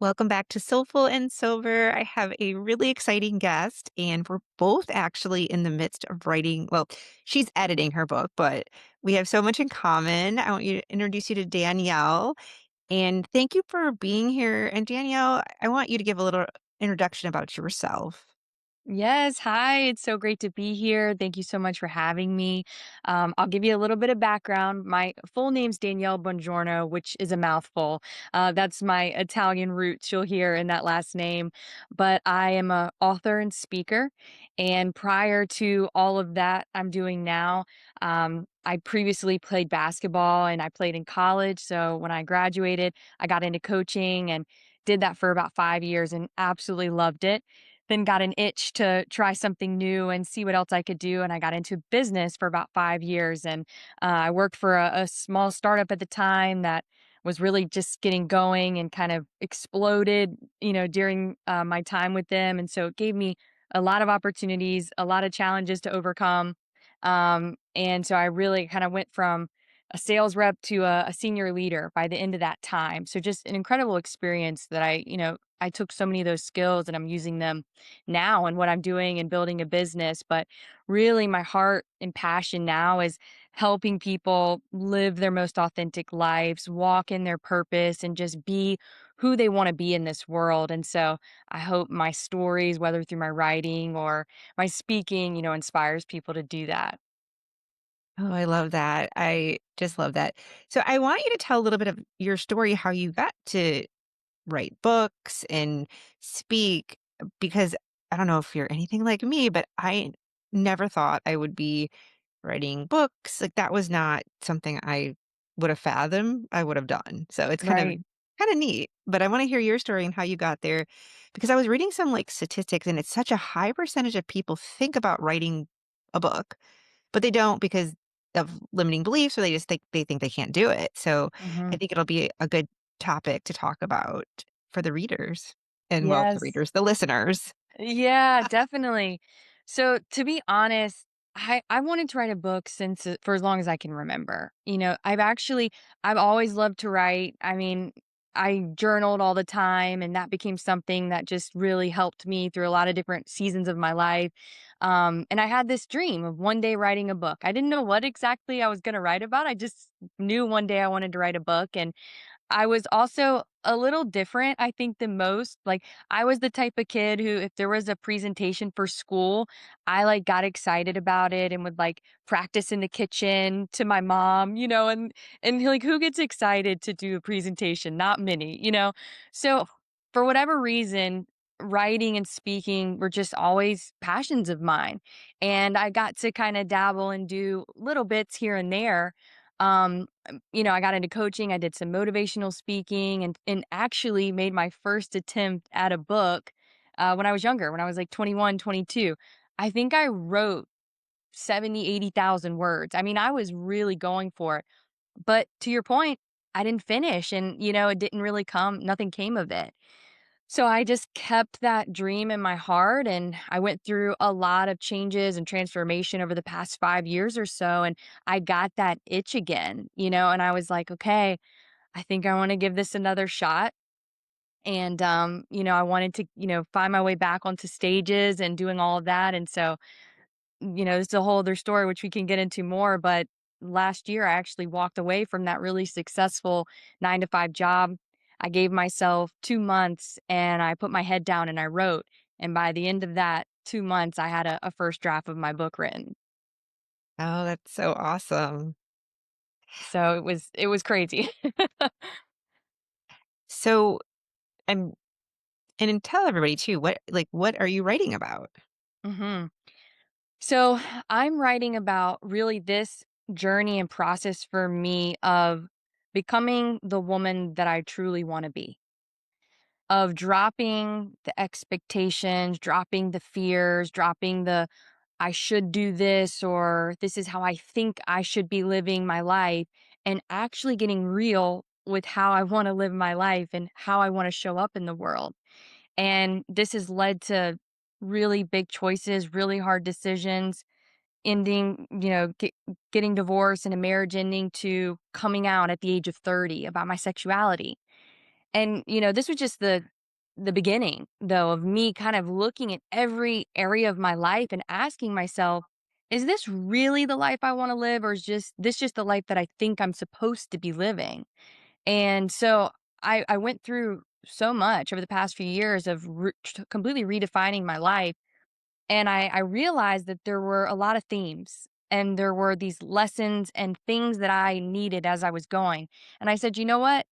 Welcome back to Soulful and Sober. I have a really exciting guest, and we're both actually in the midst of writing. Well, she's editing her book, but we have so much in common. I want you to introduce you to Danielle, and thank you for being here. And Danielle, I want you to give a little introduction about yourself. Yes. Hi. It's so great to be here. Thank you so much for having me. I'll give you a little bit of background. My full name's Danielle Bongiorno, which is a mouthful. That's my Italian roots you'll hear in that last name. But I am a author and speaker. And prior to all of that I'm doing now, I previously played basketball and I played in college. So when I graduated, I got into coaching and did that for about 5 years and absolutely loved it, then got an itch to try something new and see what else I could do. And I got into business for about 5 years. And I worked for a small startup at the time that was really just getting going and kind of exploded, during my time with them. And so it gave me a lot of opportunities, a lot of challenges to overcome. And so I really kind of went from a sales rep to a senior leader by the end of that time. So just an incredible experience that I took so many of those skills and I'm using them now and what I'm doing and building a business. But really, my heart and passion now is helping people live their most authentic lives, walk in their purpose, and just be who they want to be in this world. And so I hope my stories, whether through my writing or my speaking, inspires people to do that. Oh, I love that. I just love that. So I want you to tell a little bit of your story, how you got to write books and speak because I don't know if you're anything like me, but I never thought I would be writing books. Like that was not something I would have fathomed I would have done. So it's Right. kind of neat. But I want to hear your story and how you got there because I was reading some like statistics and it's such a high percentage of people think about writing a book, but they don't because of limiting beliefs or they just think they can't do it. So I Hmm. think it'll be a good topic to talk about for the readers and well, the Yes. readers, the listeners. Yeah, definitely. So to be honest, I wanted to write a book since for as long as I can remember. I've always loved to write. I mean, I journaled all the time and that became something that just really helped me through a lot of different seasons of my life. And I had this dream of one day writing a book. I didn't know what exactly I was going to write about. I just knew one day I wanted to write a book, and I was also a little different, I think, than most. Like, I was the type of kid who, if there was a presentation for school, I like got excited about it and would like practice in the kitchen to my mom, and like who gets excited to do a presentation? Not many. So for whatever reason, writing and speaking were just always passions of mine. And I got to kind of dabble and do little bits here and there. I got into coaching, I did some motivational speaking and actually made my first attempt at a book when I was younger, when I was like 21, 22. I think I wrote 70, 80,000 words. I mean, I was really going for it. But to your point, I didn't finish and, it didn't really nothing came of it. So I just kept that dream in my heart and I went through a lot of changes and transformation over the past 5 years or so, and I got that itch again, and I was like, "Okay, I think I wanna give this another shot." And, I wanted to, find my way back onto stages and doing all of that, and so it's a whole other story which we can get into more, but last year I actually walked away from that really successful 9 to 5 job. I gave myself 2 months and I put my head down and I wrote. And by the end of that 2 months, I had a first draft of my book written. Oh, that's so awesome. So it was crazy. So, I'm and then tell everybody too, what are you writing about? hmm So I'm writing about really this journey and process for me of becoming the woman that I truly want to be, of dropping the expectations, dropping the fears, dropping the I should do this or this is how I think I should be living my life, and actually getting real with how I want to live my life and how I want to show up in the world. And this has led to really big choices, really hard decisions, ending, getting divorced and a marriage ending to coming out at the age of 30 about my sexuality. And, this was just the beginning though of me kind of looking at every area of my life and asking myself, is this really the life I want to live, or is just the life that I think I'm supposed to be living? And so I went through so much over the past few years of completely redefining my life. And I realized that there were a lot of themes and there were these lessons and things that I needed as I was going. And I said, you know what?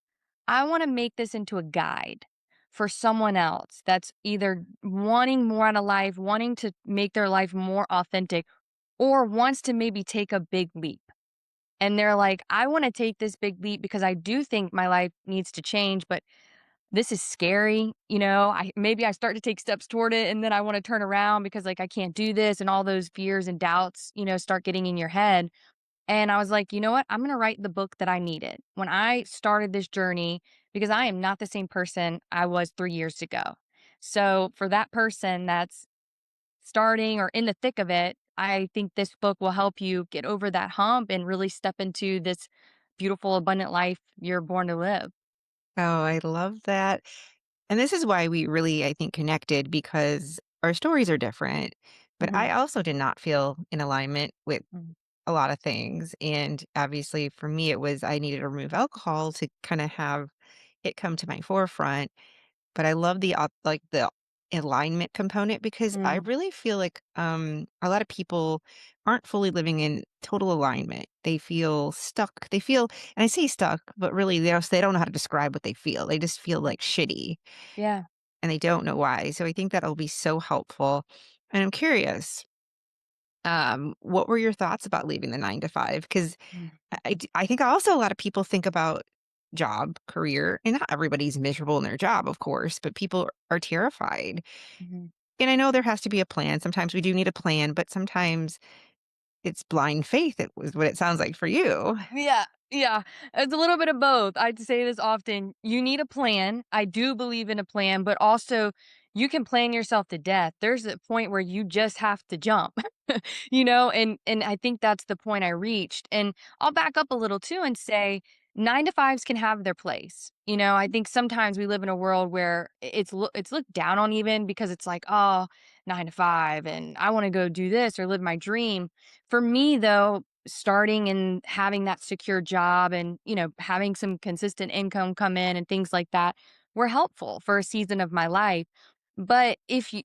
I want to make this into a guide for someone else that's either wanting more out of life, wanting to make their life more authentic, or wants to maybe take a big leap. And they're like, I want to take this big leap because I do think my life needs to change, but this is scary. I start to take steps toward it and then I want to turn around because like I can't do this, and all those fears and doubts, start getting in your head. And I was like, you know what? I'm going to write the book that I needed when I started this journey, because I am not the same person I was 3 years ago. So for that person that's starting or in the thick of it, I think this book will help you get over that hump and really step into this beautiful, abundant life you're born to live. Oh, I love that. And this is why we really, I think, connected because our stories are different. But Mhm, I also did not feel in alignment with mhm, a lot of things. And obviously, for me, it was I needed to remove alcohol to kind of have it come to my forefront. But I love like the alignment component because I mm, really feel like a lot of people aren't fully living in total alignment. They feel stuck. They feel, and I say stuck, but really they don't know how to describe what they feel. They just feel like shitty yeah. and they don't know why. So I think that'll be so helpful. And I'm curious, what were your thoughts about leaving the 9 to 5? Because Mm, I think also a lot of people think about job, career, and not everybody's miserable in their job, of course, but people are terrified. mhm. And I know there has to be a plan. Sometimes we do need a plan, but sometimes it's blind faith. It was what it sounds like for you. Yeah, yeah. It's a little bit of both. I'd say this often. You need a plan. I do believe in a plan, but also you can plan yourself to death. There's a point where you just have to jump. And I think that's the point I reached. And I'll back up a little too and say 9 to 5s can have their place. I think sometimes we live in a world where it's looked down on, even because it's like, oh, 9 to 5 and I want to go do this or live my dream. For me though, starting and having that secure job and, having some consistent income come in and things like that were helpful for a season of my life. But if you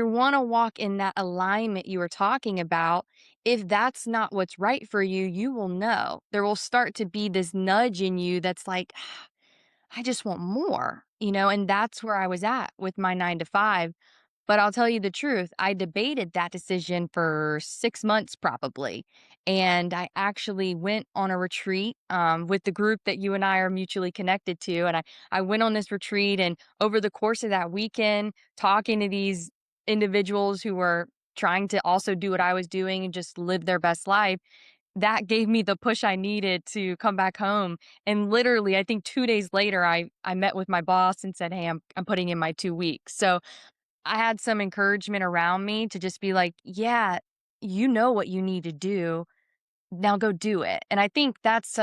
want to walk in that alignment you were talking about, if that's not what's right for you, you will know. There will start to be this nudge in you that's like, I just want more, and that's where I was at with my 9 to 5. But I'll tell you the truth, I debated that decision for 6 months probably, and I actually went on a retreat, with the group that you and I are mutually connected to, and I went on this retreat, and over the course of that weekend, talking to these individuals who were trying to also do what I was doing and just live their best life, that gave me the push I needed to come back home. And literally, I think 2 days later, I met with my boss and said, "Hey, I'm putting in my 2 weeks." So I had some encouragement around me to just be like, "Yeah, you know what you need to do. Now go do it." And I think that's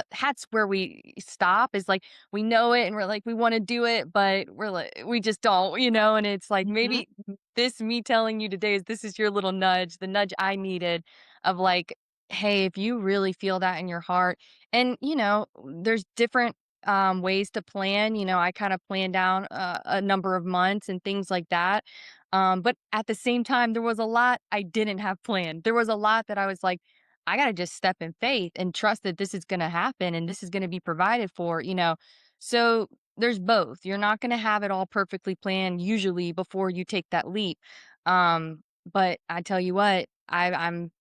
where we stop, is like we know it and we're like we want to do it, but we're like we just don't, and it's like Mhm. maybe this me telling you today is this is your little nudge, the nudge I needed of like, hey, if you really feel that in your heart, and there's different ways to plan. I kind of plan down a number of months and things like that. But at the same time, there was a lot I didn't have planned. There was a lot that I was like, I gotta just step in faith and trust that this is gonna happen and this is gonna be provided for. So there's both. You're not gonna have it all perfectly planned usually before you take that leap. But I tell you what, I'm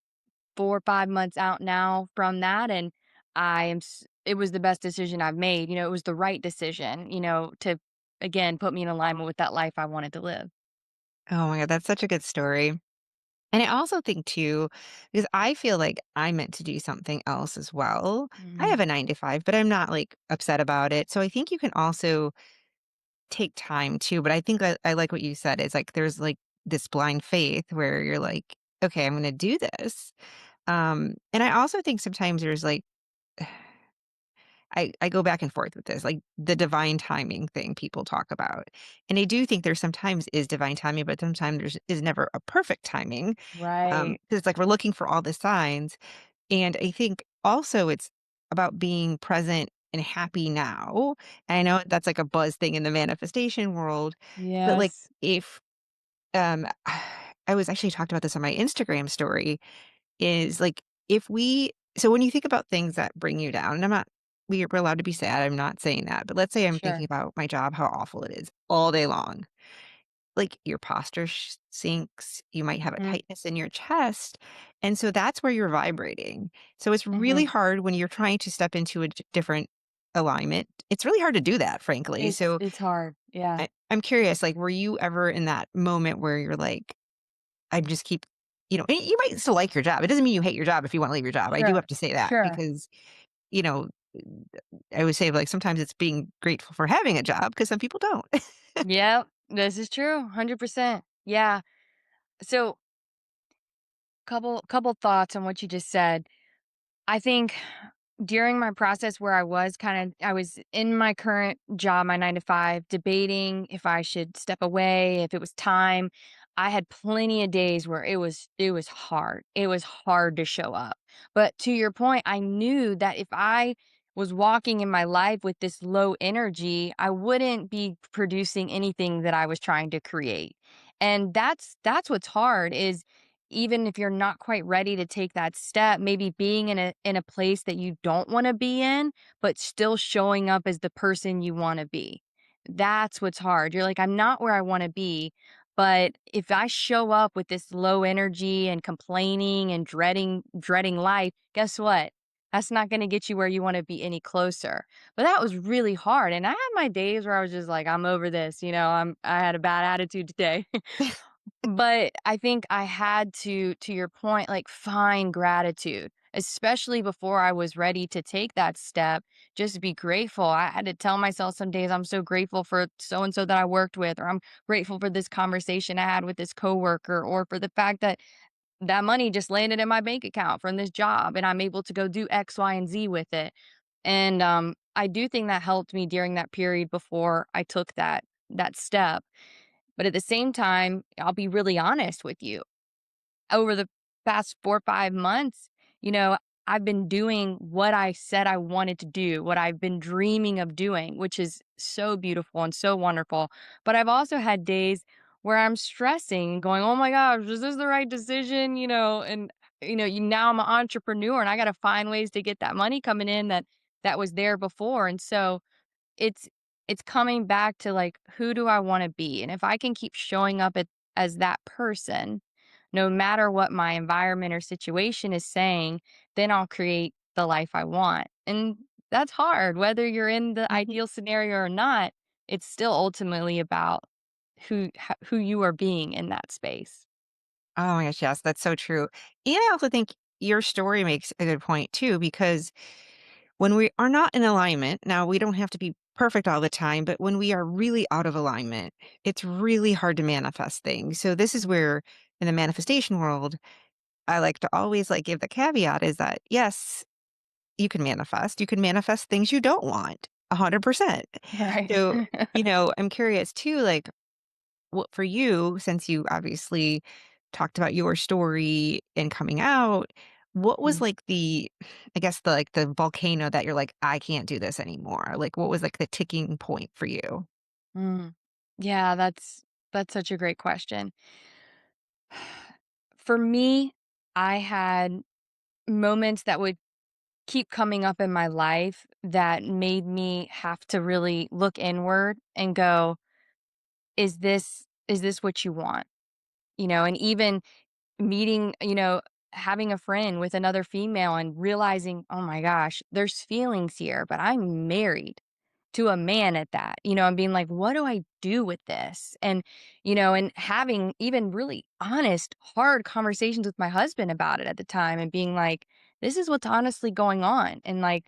4 or 5 months out now from that, and it was the best decision I've made. It was the right decision, to again put me in alignment with that life I wanted to live. Oh my god, that's such a good story. And I also think too, because I feel like I'm meant to do something else as well. I Mhm. have a 9 to 5, but I'm not like upset about it. So I think you can also take time too. But I think I like what you said is like there's like this blind faith where you're like, okay, I'm gonna do this. And I also think sometimes there's like I go back and forth with this, like the divine timing thing people talk about. And I do think there sometimes is divine timing, but sometimes there's is never a perfect timing. 'Cause Right. it's like we're looking for all the signs. And I think also it's about being present and happy now. And I know that's like a buzz thing in the manifestation world, but like Yes. if um I was actually talked about this on my Instagram story is like if we so when you think about things that bring you down, and we're allowed to be sad, I'm not saying that, but let's say I'm thinking Sure. about my job, how awful it is all day long. Like your posture sinks, you might have a Mhm. tightness in your chest, and so that's where you're vibrating. So it's really Mhm. hard when you're trying to step into a different alignment. It's really hard to do that, frankly. So It's hard. Yeah. I'm curious, like, were you ever in that moment where you're like, I just keep, and you might still like your job. It doesn't mean you hate your job if you want to leave your job. I do Sure. have to say that Sure. because, you know, I would say like sometimes it's being grateful for having a job because some people don't. Yep. This is true. 100%. Yeah. So, couple thoughts on what you just said. I think during my process where I was in my current job, my 9 to 5, debating if I should step away, if it was time. I had plenty of days where it was hard. It was hard to show up. But to your point, I knew that if I was walking in my life with this low energy, I wouldn't be producing anything that I was trying to create. And that's what's hard is even if you're not quite ready to take that step, maybe being in a place that you don't wanna be in, but still showing up as the person you wanna be. That's what's hard. You're like, "I'm not where I wanna be, but if I show up with this low energy and complaining and dreading life, guess what? That's not gonna get you where you wanna be any closer." But that was really hard, and I had my days where I was just like, "I'm over this," I had a bad attitude today. But I think I had to your point, like, find gratitude, especially before I was ready to take that step, just be grateful. I had to tell myself some days, "I'm so grateful for so and so that I worked with," or, "I'm grateful for this conversation I had with this coworker," or for the fact that that money just landed in my bank account from this job, and I'm able to go do X, Y, and Z with it. And, I do think that helped me during that period before I took that step. But at the same time, I'll be really honest with you. Over the past 4 or 5 months, you know, I've been doing what I said I wanted to do, what I've been dreaming of doing, which is so beautiful and so wonderful. But I've also had days where I'm stressing, going, "Oh my gosh, is this the right decision?" Now I'm an entrepreneur and I got to find ways to get that money coming in that was there before. And so it's it's coming back to, like, who do I wanna be? And if I can keep showing up as that person, no matter what my environment or situation is saying, then I'll create the life I want. And that's hard. Whether you're in the Mhm. ideal scenario or not, it's still ultimately about who you are being in that space. Oh my gosh, yes, that's so true. And I also think your story makes a good point too, because when we are not in alignment, now we don't have to be perfect all the time, but when we are really out of alignment, it's really hard to manifest things. So this is where in the manifestation world, I like to always like give the caveat is that yes, you can manifest things you don't want 100%. Right. So, I'm curious too, like what for you, since you obviously talked about your story and coming out, what was Mm, like I guess the volcano that you're like, I can't do this anymore? Like what was like the ticking point for you? mm. Yeah, that's such a great question. For me, I had moments that would keep coming up in my life that made me have to really look inward and go, is this what you want? And even meeting, having a friend with another female and realizing, oh my gosh, there's feelings here, but I'm married to a man at that, and being like, what do I do with this? And having even really honest, hard conversations with my husband about it at the time and being like, this is what's honestly going on. And like,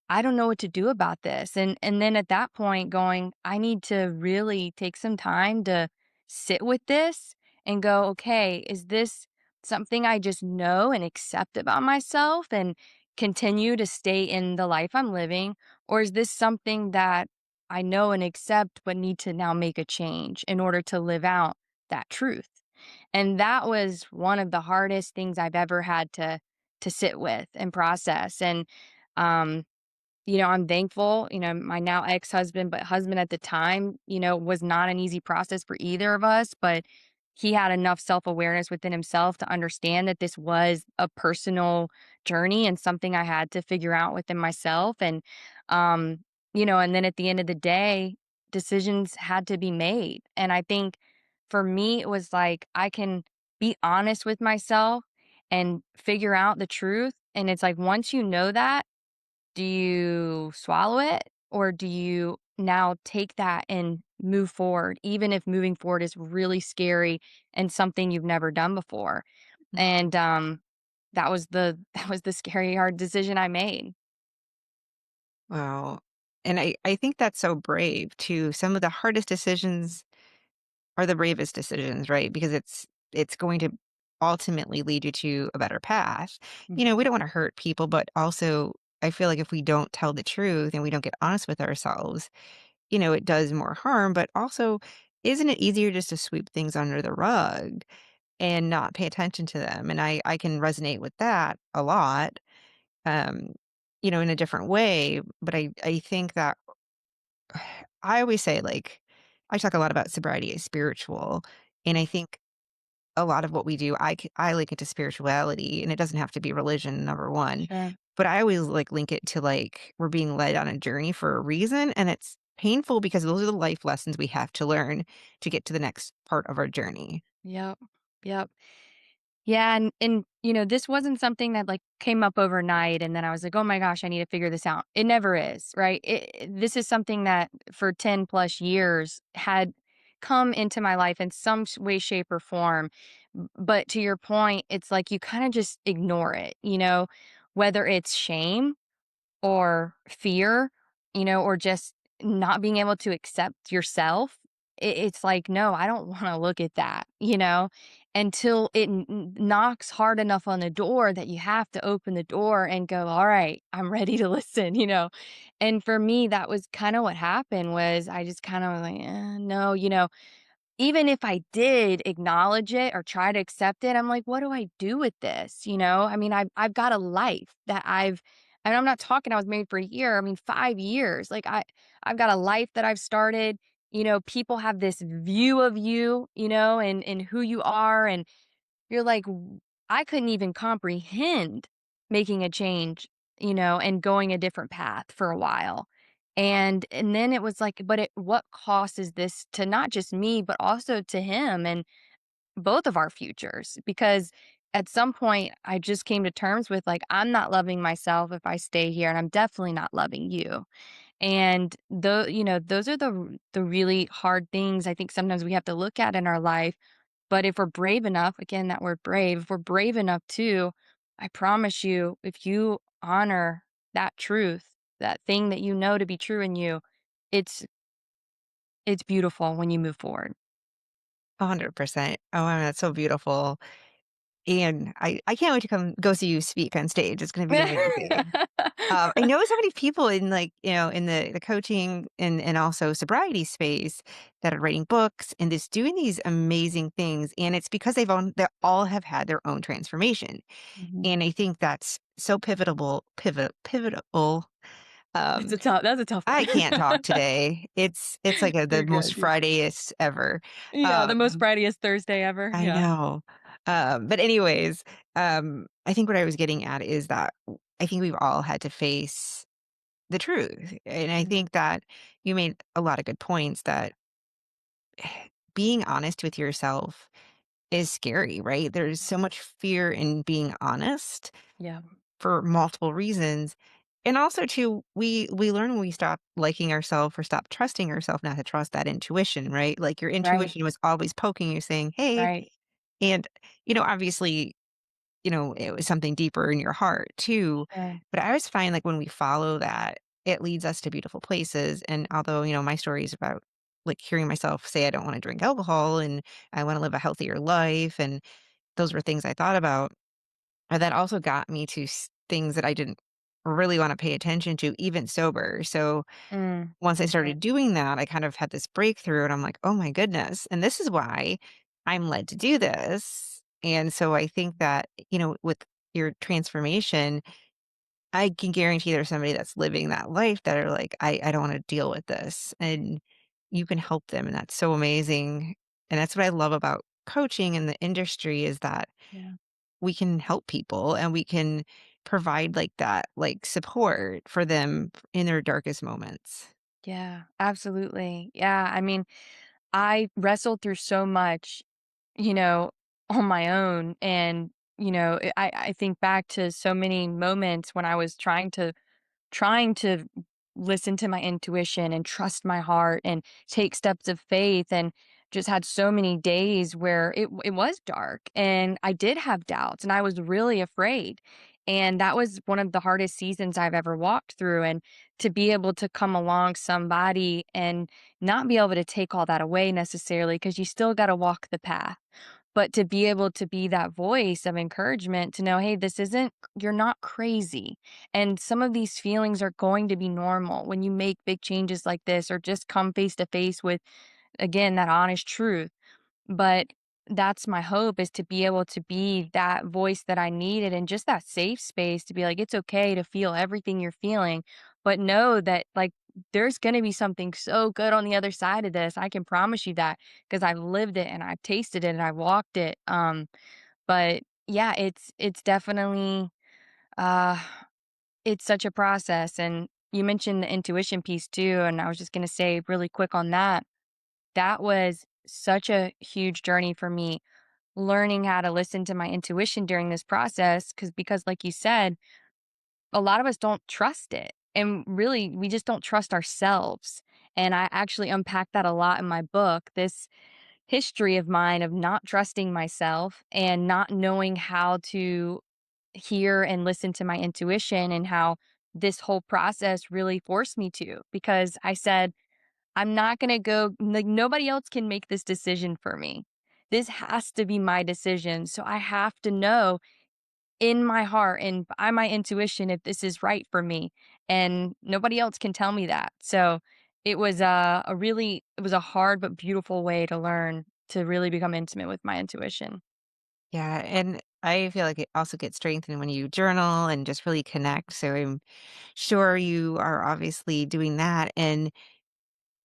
I don't know what to do about this. And then at that point going, I need to really take some time to sit with this and go, okay, is this something I just know and accept about myself and continue to stay in the life I'm living? Or is this something that I know and accept, but need to now make a change in order to live out that truth? And that was one of the hardest things I've ever had to sit with and process. And um I'm thankful, my now ex-husband, but husband at the time, was not an easy process for either of us, but he had enough self-awareness within himself to understand that this was a personal journey and something I had to figure out within myself. Um, and then at the end of the day, decisions had to be made. And I think for me, it was like I can be honest with myself and figure out the truth. And it's like once you know that, do you swallow it or do you now take that and move forward, even if moving forward is really scary and something you've never done before? And that was the that was the scary hard decision I made. Wow. And I think that's so brave too. Some of the hardest decisions are the bravest decisions, right? Because it's going to ultimately lead you to a better path. We don't want to hurt people, but also I feel like if we don't tell the truth and we don't get honest with ourselves, it does more harm, but also isn't it easier just to sweep things under the rug and not pay attention to them? And I can resonate with that a lot. Um in a different way, but I think that I always say, like, I talk a lot about sobriety as spiritual, and I think a lot of what we do, I link it to spirituality, and it doesn't have to be religion, number 1, Sure. but I always, like, link it to, like, we're being led on a journey for a reason, and it's painful because those are the life lessons we have to learn to get to the next part of our journey. Yep. Yep. Yeah, and this wasn't something that like came up overnight and then I was like, "Oh my gosh, I need to figure this out." It never is, right? This is something that for 10 plus years had come into my life in some way, shape, or form. But to your point, it's like you kind of just ignore it, whether it's shame or fear, or just not being able to accept yourself, it's like, no, I don't want to look at that, until it knocks hard enough on the door that you have to open the door and go, all right, I'm ready to listen. And for me, that was kind of what happened was I just kind of was like, no, even if I did acknowledge it or try to accept it, I'm like, "What do I do with this?" I mean, I've got a life that and I'm not talking I was married for a year, I mean, 5 years. Like, I've got a life that I've started, people have this view of you, and who you are, and you're like, I couldn't even comprehend making a change, and going a different path for a while. And then it was like, but what cost is this to not just me, but also to him and both of our futures? Because at some point I just came to terms with like, I'm not loving myself if I stay here, and I'm definitely not loving you. And those are the really hard things I think sometimes we have to look at in our life, but if we're brave enough, again, that word brave, if we're brave enough to, I promise you, if you honor that truth, that thing that you know to be true in you, it's it's beautiful when you move forward. 100%. Oh, I mean, that's so beautiful, and I can't wait to come go see you speak on stage. It's gonna be amazing. I know so many people in like, in the coaching and also sobriety space that are writing books and just doing these amazing things. And it's because they all have had their own transformation. Mhm. And I think that's so pivotal. Um, That's a tough one. I can't talk today. It's like the You're most good, yeah. Fridayest ever. Yeah, the most Um, brightest Thursday ever, I yeah. know. But anyways, I think what I was getting at is that I think we've all had to face the truth. And I Mhm. think that you made a lot of good points that being honest with yourself is scary, right? There's so much fear in being honest Yeah, for multiple reasons. And also too, we learn when we stop liking ourselves or stop trusting ourselves not to trust that intuition, right? Like your right, intuition was always poking you saying, "Hey," right. and obviously it was something deeper in your heart too. Sure. But I always find like when we follow that, it leads us to beautiful places. And although, my story is about like hearing myself say I don't want to drink alcohol and I want to live a healthier life. And those were things I thought about. That also got me to things that I didn't really wanna pay attention to even sober. So, once I Okay. started doing that, I kind of had this breakthrough and I'm like, "Oh my goodness, and this is why I'm led to do this." And so I think that, with your transformation, I can guarantee there's somebody that's living that life that are like, I don't wanna deal with this, and you can help them, and that's so amazing, and that's what I love about coaching in the industry is that Yeah. we can help people and we can provide, like, that, like, support for them in their darkest moments. Yeah, absolutely. Yeah, I mean, I wrestled through so much, you know, on my own, and, I think back to so many moments when I was trying to listen to my intuition and trust my heart and take steps of faith, and just had so many days where it was dark and I did have doubts and I was really afraid. And that was one of the hardest seasons I've ever walked through, and to be able to come along somebody and not be able to take all that away necessarily, because you still got to walk the path, but to be able to be that voice of encouragement to know, hey, this isn't, you're not crazy. And some of these feelings are going to be normal when you make big changes like this, or just come face to face with, again, that honest truth. But that's my hope, is to be able to be that voice that I needed, and just that safe space to be like, it's okay to feel everything you're feeling, but know that, like, there's going to be something so good on the other side of this. I can promise you that, because I've lived it and I've tasted it and I've walked it. But yeah, it's definitely uh it's such a process. And you mentioned the intuition piece too, and I was just going to say really quick on that. That was such a huge journey for me, learning how to listen to my intuition during this process, because like you said, a lot of us don't trust it. And really, we just don't trust ourselves. And I actually unpack that a lot in my book. This history of mine of not trusting myself and not knowing how to hear and listen to my intuition, and how this whole process really forced me to, because I said, I'm not going to go, like, nobody else can make this decision for me. This has to be my decision. So I have to know in my heart and by my intuition if this is right for me. And nobody else can tell me that. So it was it was a hard but beautiful way to learn to really become intimate with my intuition. Yeah, and I feel like it also gets strengthened when you journal and just really connect, so I'm sure you are obviously doing that, and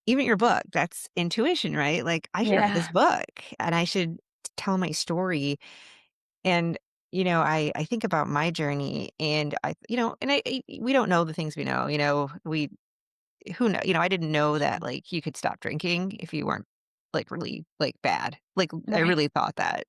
even your book, that's intuition, right? Like, I should write this Yeah. book, and I should tell my story, and, I think about my journey, and I we don't know the things we know, who know I didn't know that, like, you could stop drinking if you weren't, like, really, like, bad. Like, I Right. really thought that.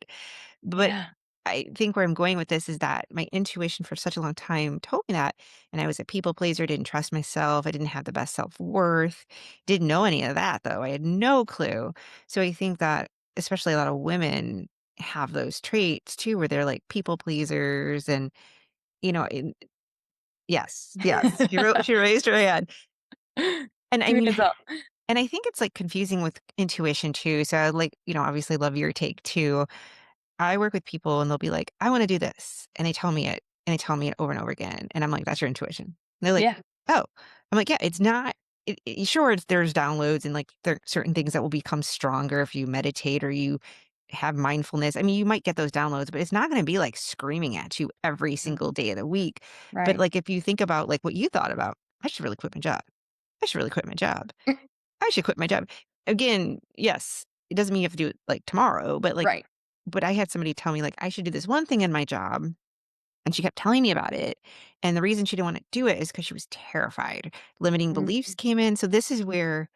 But Yeah. I think where I'm going with this is that my intuition for such a long time told me that, and I was a people pleaser, didn't trust myself, I didn't have the best self-worth, didn't know any of that, though, I had no clue. So I think that especially a lot of women have those traits too, where they're, like, people pleasers and, and yes, yes, she raised her hand. And I Give me mean a up. and I think it's, like, confusing with intuition too, so I'd like, obviously love your take too. I work with people and they'll be like, "I wanna do this," and they tell me it over and over again, and I'm like, "That's your intuition." And they're like, Yeah. "Oh." I'm like, "Yeah, it's not." Sure, there's downloads and, like, there are certain things that will become stronger if you meditate or you have mindfulness. I mean, you might get those downloads, but it's not gonna be, like, screaming at you every Mm. single day of the week. But, Right. like, if you think about, like, what you thought about, "I should really quit my job. I should really quit my job. I should quit my job." Again, yes, it doesn't mean you have to do it, like, tomorrow, Right. but I had somebody tell me, like, I should do this one thing in my job, and she kept telling me about it, and the reason she didn't wanna do it is because she was terrified. Limiting Mm. beliefs came in, so this is where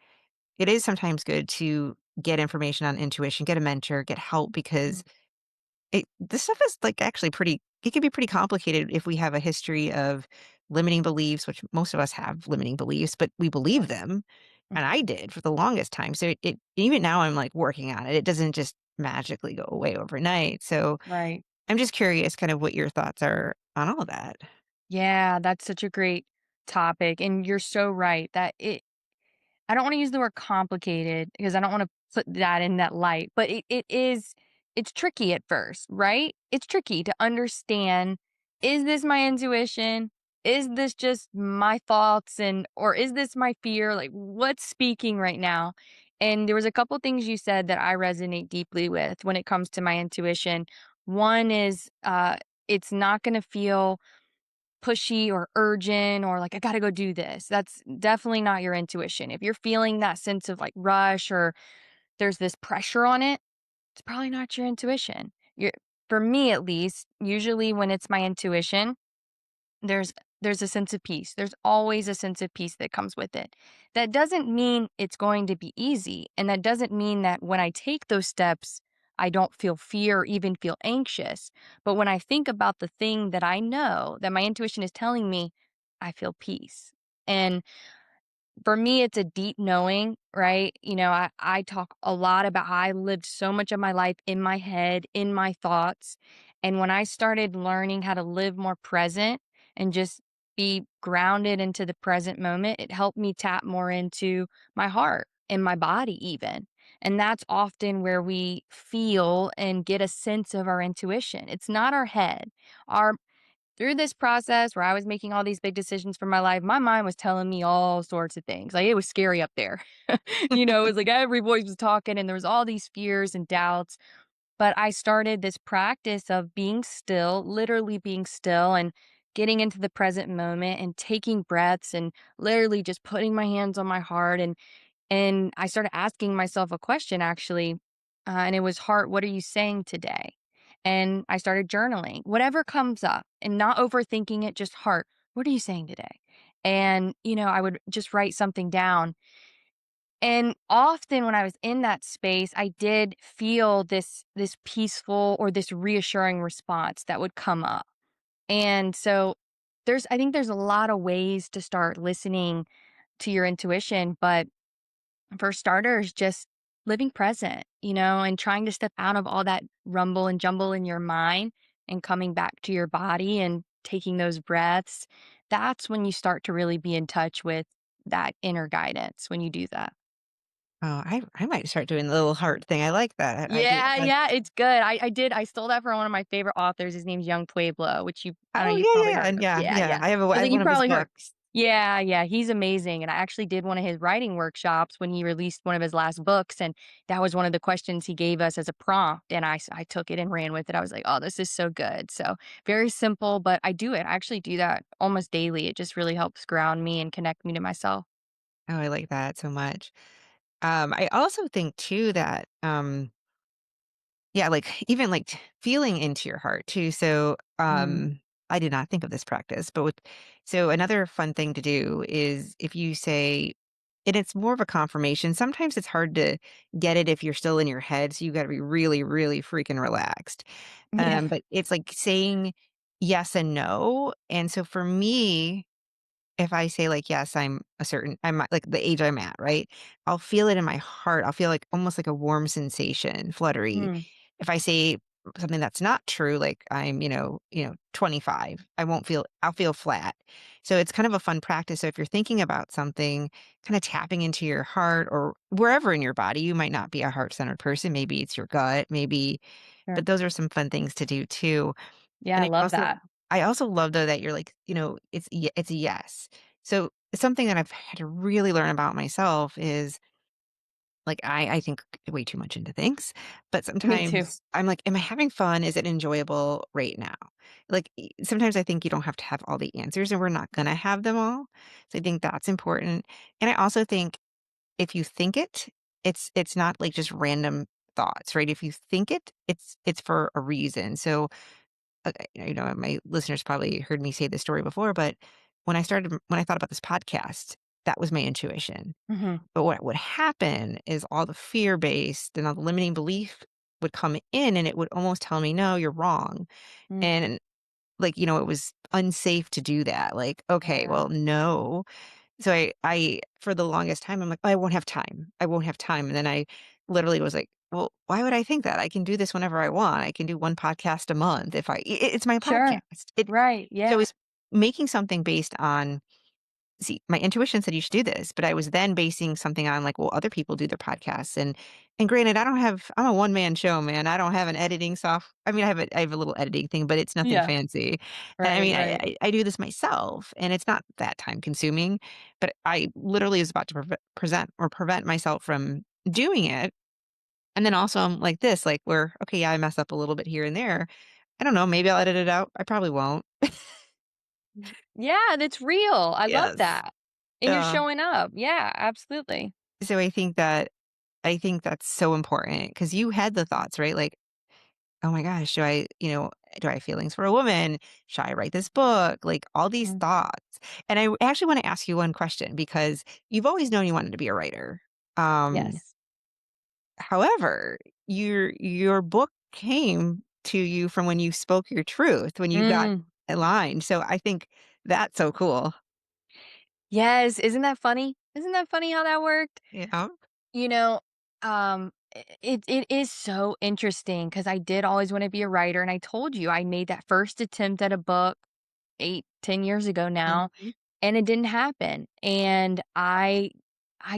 it is sometimes good to get information on intuition, get a mentor, get help because this stuff is, like, actually pretty it can be pretty complicated if we have a history of limiting beliefs, which most of us have limiting beliefs, but we believe Yeah. them, and I Mhm. did for the longest time, so it even now I'm, like, working on it. It doesn't just magically go away overnight, so Right. I'm just curious kind of what your thoughts are on all of that. Yeah, that's such a great topic, and you're so right that I don't wanna use the word complicated, because I don't wanna put that in that light, but it's tricky at first, right? It's tricky to understand, is this my intuition? is this just my thoughts and or is this my fear? Like what's speaking right now? And there was a couple things you said that I resonate deeply with when it comes to my intuition. One is it's not going to feel pushy or urgent or like I got to go do this. That's definitely not your intuition. If you're feeling that sense of like rush or there's this pressure on it, it's probably not your intuition. For me at least, usually when it's my intuition, there's there's a sense of peace. There's always a sense of peace that comes with it. That doesn't mean it's going to be easy, and that doesn't mean that when I take those steps, I don't feel fear or even feel anxious. But when I think about the thing that I know that my intuition is telling me, I feel peace. And for me, it's a deep knowing, right? I talk a lot about how I lived so much of my life in my head, in my thoughts. And when I started learning how to live more present and just be grounded into the present moment, it helped me tap more into my heart and my body, even. And that's often where we feel and get a sense of our intuition. It's not our head. Our through this process where I was making all these big decisions for my life, my mind was telling me all sorts of things. Like it was scary up there. It was like every voice was talking and there was all these fears and doubts. But I started this practice of being still, literally being still and getting into the present moment and taking breaths and literally just putting my hands on my heart and I started asking myself a question actually, and it was, Heart, what are you saying today? And I started journaling, whatever comes up and not overthinking it, just heart, what are you saying today? And, I would just write something down. And often when I was in that space, I did feel this peaceful or this reassuring response that would come up. And so I think there's a lot of ways to start listening to your intuition, but for starters, just living present, and trying to step out of all that rumble and jumble in your mind and coming back to your body and taking those breaths. That's when you start to really be in touch with that inner guidance when you do that. Oh, I might start doing the little heart thing. I like that. Yeah, That's yeah, it's good. I stole that from one of my favorite authors. His name's Young Pueblo, which I don't know, oh, you've yeah, probably yeah, heard and of. yeah, Yeah, yeah. yeah. I I was have like, you one of his probably heard. books. Yeah, yeah, he's amazing, and I actually did one of his writing workshops when he released one of his last books, and that was one of the questions he gave us as a prompt, and I took it and ran with it. I was like, "Oh, this is so good." So, very simple, but I do it. I actually do that almost daily. It just really helps ground me and connect me to myself. Oh, I like that so much. I also think too that, yeah, like, even, like, feeling into your heart too. So, Mm. I did not think of this practice, but so another fun thing to do is if you say, and it's more of a confirmation. Sometimes it's hard to get it if you're still in your head, so you gotta be really, really freaking relaxed. Yeah. But it's like saying yes and no, and so for me, if I say like, "Yes, I'm at, like, the age I'm at," right? I'll feel it in my heart. I'll feel like almost like a warm sensation, fluttery. Mm. If I say something that's not true, like I'm, 25, I'll feel flat. So it's kind of a fun practice. So if you're thinking about something, kind of tapping into your heart or wherever in your body, you might not be a heart-centered person. Maybe it's your gut, maybe, Sure. but those are some fun things to do too. Yeah, And I love that. I also love though that you're like, it's a yes. So something that I've had to really learn about myself is like I think way too much into things, but Me too. sometimes I'm like, am I having fun? Is it enjoyable right now? Like sometimes I think you don't have to have all the answers and we're not gonna have them all. So I think that's important. And I also think if you think it, it's not like just random thoughts, right? If you think it, it's for a reason. So my listeners probably heard me say this story before, but when I thought about this podcast, that was my intuition. Mhm. But what would happen is all the fear-based and all the limiting belief would come in and it would almost tell me, "No, you're wrong." Mm. And like, it was unsafe to do that. Like, okay, Yeah. well, no. So I for the longest time, I'm like, "I won't have time. I won't have time." And then I literally was like, "Well, why would I think that? I can do this whenever I want. I can do one podcast a month if it's my Sure. podcast." Right, So yeah. it's making something based on see, my intuition said you should do this, but I was then basing something on like, well, other people do their podcasts, and granted, I'm a one man show, man. I don't have an editing I mean, I have a little editing thing, but it's nothing Yeah. fancy. And I Right, mean, right. I do this myself, and it's not that time consuming, but I literally was about to present or prevent myself from doing it. And then also I'm like this, like where, okay, yeah, I mess up a little bit here and there. I don't know, maybe I'll edit it out. I probably won't. Yeah, that's real. I love Yes. that. And you're Yeah. showing up. Yeah, absolutely. So I think that's so important because you had the thoughts, right? Like, oh my gosh, do I have feelings for a woman? Should I write this book? Like all these Mm. thoughts. And I actually want to ask you one question because you've always known you wanted to be a writer. Um, Yes. However, your book came to you from when you spoke your truth, when you got Mm. aligned. So I think that's so cool. Yes, isn't that funny? Isn't that funny how that worked? Yeah. You know, it is so interesting because I did always wanna be a writer, and I told you I made that first attempt at a book 8, 10 years ago now, Mhm. and it didn't happen, and I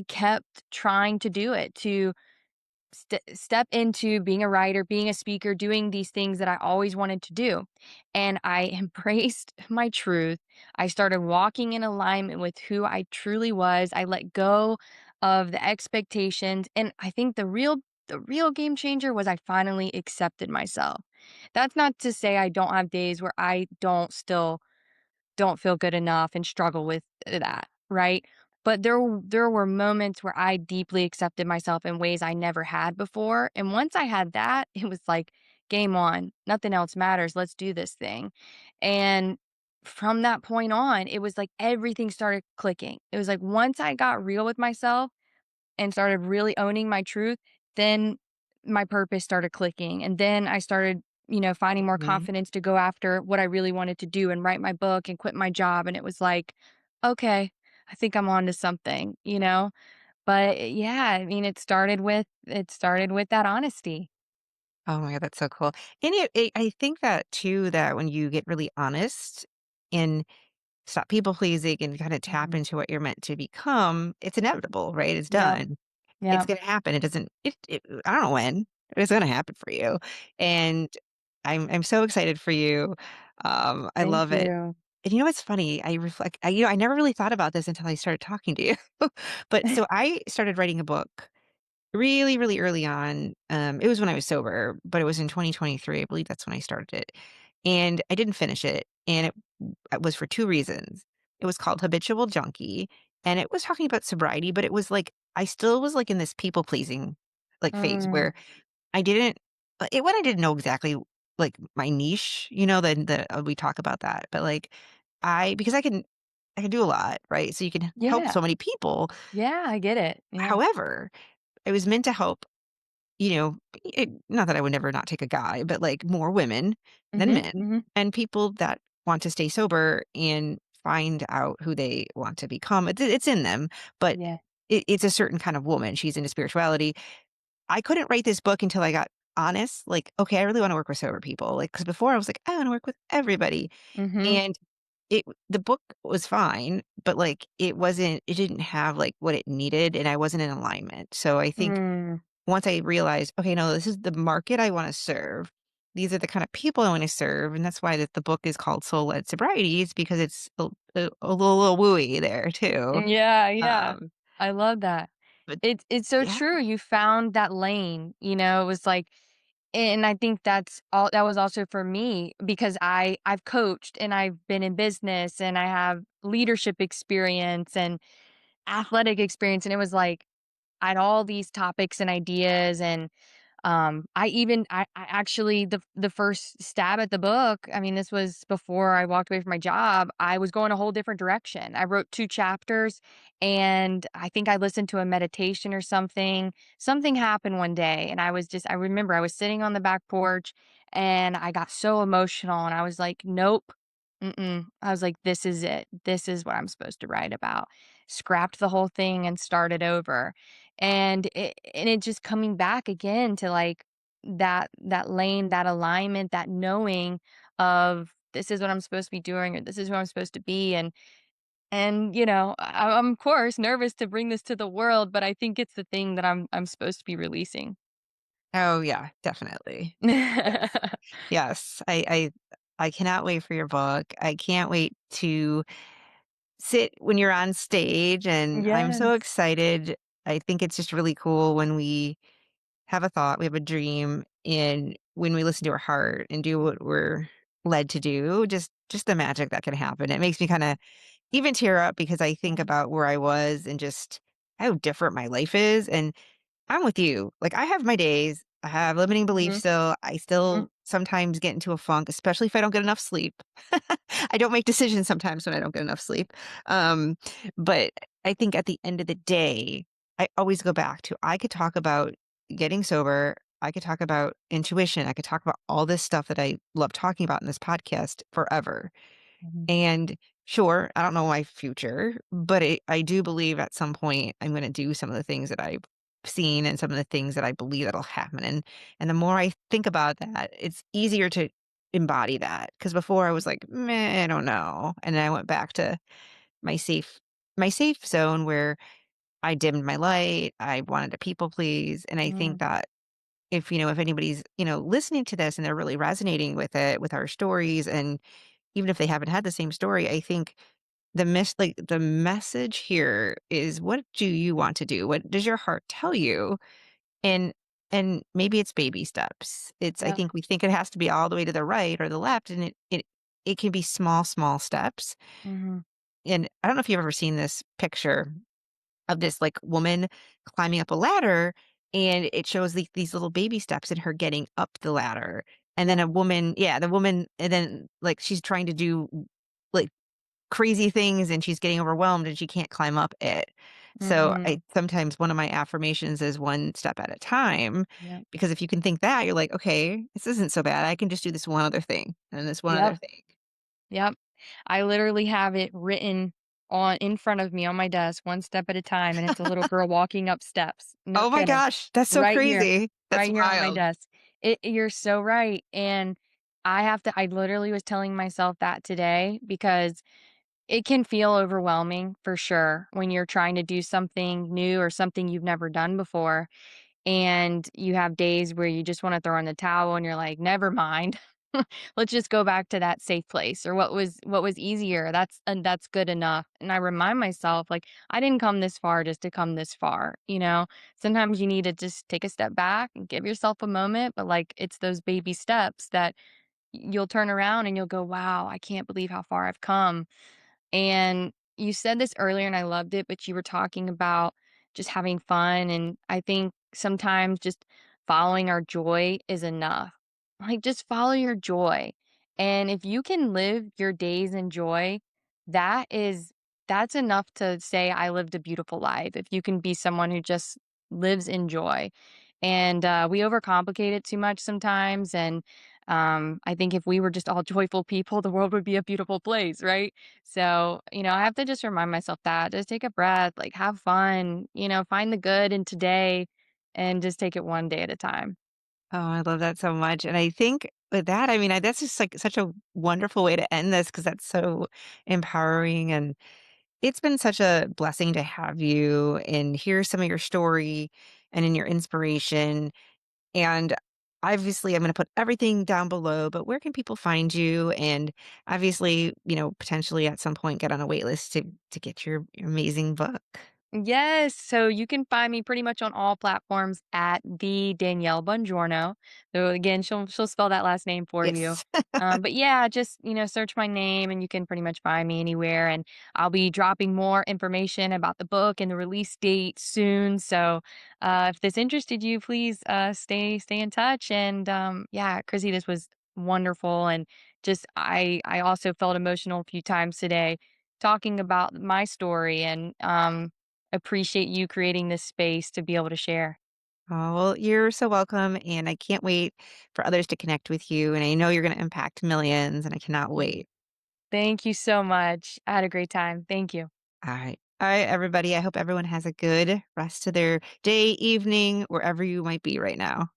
kept trying to do it, to step into being a writer, being a speaker, doing these things that I always wanted to do. And I embraced my truth. I started walking in alignment with who I truly was. I let go of the expectations. And I think the real game changer was I finally accepted myself. That's not to say I don't have days where I don't feel good enough and struggle with that, right? But there were moments where I deeply accepted myself in ways I never had before, and once I had that, it was like, "Game on. Nothing else matters. Let's do this thing." And from that point on, it was like everything started clicking. It was like once I got real with myself and started really owning my truth, then my purpose started clicking. And then I started, finding more Mhm. confidence to go after what I really wanted to do and write my book and quit my job. And it was like, okay, I think I'm on to something, you know? But yeah, I mean, it started with that honesty. Oh my god, that's so cool. And I think that too, that when you get really honest and stop people pleasing and kind of tap Mhm. into what you're meant to become, it's inevitable, right? It's Yep. done. It's Yep. gonna happen. It doesn't I don't know when, but it's gonna happen for you. And I'm so excited for you. I Thank love it. you. And you know what's funny? I never really thought about this until I started talking to you. But so I started writing a book really, really early on. It was when I was sober, but it was in 2023. I believe that's when I started it. And I didn't finish it. And it was for two reasons. It was called Habitual Junkie, and it was talking about sobriety, but it was like I still was like in this people pleasing like phase Mm, where I didn't when I didn't know exactly like my niche, then we talk about that. But like because I can do a lot, right? So you can help yeah. so many people. Yeah, I get it. Yeah. However, I was meant to help not that I would never not take a guy, but, like, more women than Mhm. men, Mhm. and people that want to stay sober and find out who they want to become. It's in them, but Yeah. it's a certain kind of woman. She's into spirituality. I couldn't write this book until I got honest, like, "Okay, I really wanna work with sober people," like, because before I was like, "I wanna work with everybody," Mhm. and the book was fine, but, like, it didn't have, like, what it needed, and I wasn't in alignment. So I think Mm. once I realized, okay, no, this is the market I wanna serve. These are the kind of people I wanna serve, and that's why the book is called Soul-Led Sobriety is because it's a little wooey there too. Yeah, yeah. Um, I love that. but It's so yeah. true. You found that lane, it was like, and I think that was also for me because I've coached and I've been in business and I have leadership experience and athletic experience, and it was like I had all these topics and ideas, and I actually, the first stab at the book, I mean, this was before I walked away from my job, I was going a whole different direction. I wrote 2 chapters, and I think I listened to a meditation or something. Something happened one day, and I remember I was sitting on the back porch, and I got so emotional, and I was like, "Nope. Mm-mm." I was like, "This is it. This is what I'm supposed to write about." Scrapped the whole thing and started over. And it just coming back again to, like, that lane, that alignment, that knowing of this is what I'm supposed to be doing or this is who I'm supposed to be, and And, I'm of course nervous to bring this to the world, but I think it's the thing that I'm supposed to be releasing. Oh, yeah, definitely. Yes. Yes. I cannot wait for your book. I can't wait to sit when you're on stage, and I'm so Yes. excited. I think it's just really cool when we have a thought, we have a dream, and when we listen to our heart and do what we're led to do, just the magic that can happen. It makes me kinda even tear up because I think Mhm. about where I was and just how different my life is, and I'm with you. Like, I have my days. I have limiting beliefs Mhm. still. I Mhm. still sometimes get into a funk, especially if I don't get enough sleep. I don't make decisions sometimes when I don't get enough sleep. Um, but I think at the end of the day, I always go back to I could talk about getting sober. I could talk about intuition. I could talk about all this stuff that I love talking about in this podcast forever. Mhm. And sure, I don't know my future, but I do believe at some point I'm going to do some of the things that I've seen and some of the things that I believe that'll happen. And the more I think about that, it's easier to embody that. Because before I was like, meh, I don't know. And then I went back to my safe my safe zone where I dimmed my light. I wanted to people please. And I think Mhm. that if anybody's, listening to this and they're really resonating with it, with our stories, and even if they haven't had the same story, I think the message here is what do you want to do? What does your heart tell you? And and maybe it's baby steps. I Yep. think we think it has to be all the way to the right or the left, and it can be small, small steps. Mhm. And I don't know if you've ever seen this picture of this like woman climbing up a ladder, and it shows these little baby steps and her getting up the ladder. And then Yep. a woman, yeah, the woman, and then like she's trying to do like crazy things and she's getting overwhelmed and she can't climb up it. So I Mhm. sometimes one of my affirmations is one step at a time, Yep. because if you can think that, you're like, okay, this isn't so bad. I can just do this one other thing and this one other Yep. thing. Yep. I literally have it written on in front of me on my desk, one step at a time, and it's a little girl walking up steps. No Oh my kidding. gosh, that's so Right here. crazy. That's Right here on my wild. desk. You're so right, and I literally was telling myself that today because it can feel overwhelming for sure when you're trying to do something new or something you've never done before, and you have days where you just wanna throw in the towel and you're like, "Never mind. Let's just go back to that safe place or what was easier. That's good enough." And I remind myself, like, I didn't come this far just to come this far, you know? Sometimes you need to just take a step back and give yourself a moment, but, like, it's those baby steps that you'll turn around and you'll go, "Wow, I can't believe how far I've come." And you said this earlier and I loved it, but you were talking about just having fun. And I think sometimes just following our joy is enough. Like, just follow your joy. And if you can live your days in joy, that is, that's enough to say, I lived a beautiful life. If you can be someone who just lives in joy. And we overcomplicate it too much sometimes. And I think if we were just all joyful people, the world would be a beautiful place, right? So, I have to just remind myself that just take a breath, like have fun, find the good in today and just take it one day at a time. Oh, I love that so much. And I think with that, I mean, that's just like such a wonderful way to end this because that's so empowering. And it's been such a blessing to have you and hear some of your story and in your inspiration. And obviously, I'm going to put everything down below, but where can people find you? And obviously, potentially at some point get on a wait list to get your amazing book. Yes. So you can find me pretty much on all platforms at the Danielle Bongiorno. So again, she'll spell that last name for you. Yes. But yeah, just search my name and you can pretty much find me anywhere. And I'll be dropping more information about the book and the release date soon. So if this interested you, please stay in touch. And yeah, Chrissy, this was wonderful. And just I also felt emotional a few times today talking about my story and appreciate you creating this space to be able to share. Oh, well, you're so welcome. And I can't wait for others to connect with you. And I know you're going to impact millions, and I cannot Mm. wait. Thank you so much. I had a great time. Thank you. All right. All right, everybody. I hope everyone has a good rest of their day, evening, wherever you might be right now.